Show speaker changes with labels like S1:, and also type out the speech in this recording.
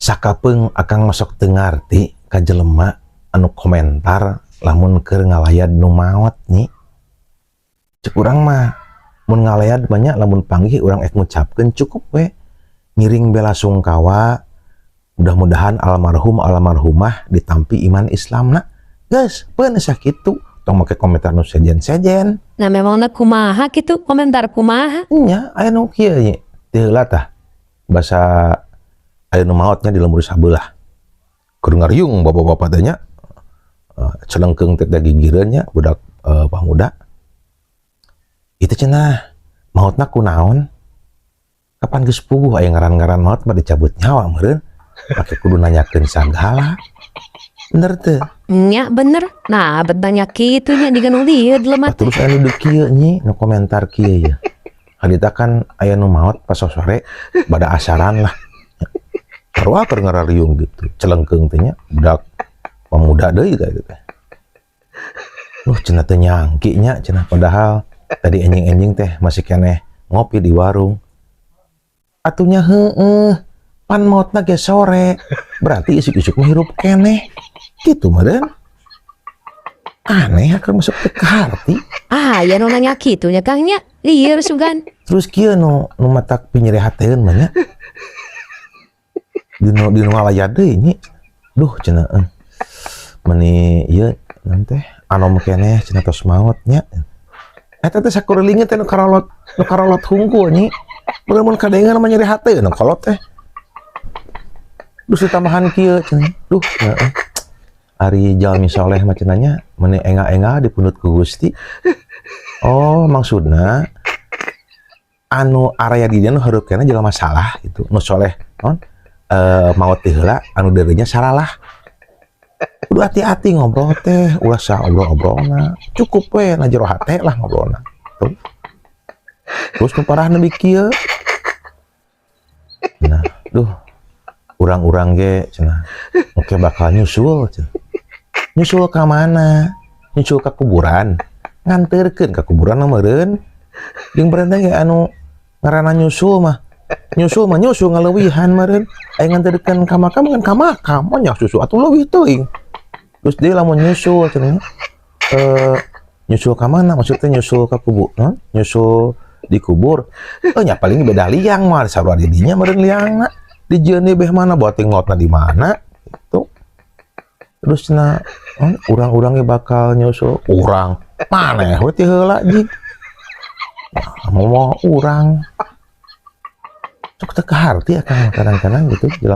S1: Sakapeung akang masuk teu ngarti ka jelema anu komentar lamun keur ngalayad nu maot nyi. Cek urang mah mun ngalayad banyak lamun panggih urang ek ngucapkeun cukup we ngiring bela sungkawa, mudah-mudahan almarhumah ditampi iman Islamna. Geus, beun asa kitu. Tong make komentar nu sejen-sejen.
S2: Nah memangna kumaha kitu komentar kumaha?
S1: Nya aya nu kieu nya. Teu heula tah. Basa aya nu maotnya di lembur sabelah. Kudu ngariung bapak-bapak teh nya. Celengkeung teh gigireun nya budak pamuda. Itu cenah maotna kunaon? Kapan geus puguh aya ngaran-ngaran maot mah dicabut nyawa meureun. Make kudu nanyakeun sagala. Bener teu?
S2: Nya bener. Nah bet banyak kitu nya diganu lieu lemah.
S1: Terus aya nu kieu nyi nu komentar kieu ya. Hadita kan aya nu maot pas sore bada asaran lah. Sarua keur ngarariung gitu. Celengkeung teh nya budak pemuda deui teh. Cenah teh nyangki nya cenah padahal tadi enjing-enjing teh masih keneh ngopi di warung. Atunya heueuh, pan maotna ge sore. Berarti isuk-isuk mah hirup keneh. Gitu meureun. Aneh akan masuk ke hati.
S2: Ya nu nanya kitu nya Kang nya. Lieur sugan.
S1: Terus kieu nu matak pinyerehateun mah nya. Dinu ngalayad deui nyi. Duh cenah meuni ieu naon teh anom keneh cenah tos maot nya. Eta teh sakurelingeun teh nu karolot hungkul nyi. Mun kadengar mah nyerehateun kolot teh. Duh tambahan kieu cenah. Duh ari jalmi soleh mah cenah nya meuni enga-enga dipundut ku Gusti. Oh maksudna anu area di dieu nu hareup keneh jelema salah gitu. Nu soleh naon? Maot teh heula anu deureunya salah. Kudu hati-hati ngobrol teh, ulah sa obrol-obrolna. Cukup we na jero hate lah ngobrolna. Tuh. Terus nu parah nebi kieu. Nah, duh. Urang-urang ge cenah. Oke bakal nyusul cenah. Nyusul ka mana? Nyusul ka kuburan. Nganterkeun ka kuburan meureun. Jeung berendang ge anu ngaranna nyusul mah nyusul ngaleuwihan meureun. Aya nganterkeun ka makam kan ka makam nya susu atuh leuwih teuing. Terus dia lamun nyusul cenah. Nyusul ka mana? Maksudnya nyusul ka kubur, nyusul di kubur. Nya paling beda liang mah sarua di dinya meureun liangna. Di jeuni beh mana boting lotna di mana gitu. Terus cenah urang-urang ge bakal nyusul urang. Maneh we ti heula ji. Mau urang. Cuk teu kaharti akang kadang-kadang gitu.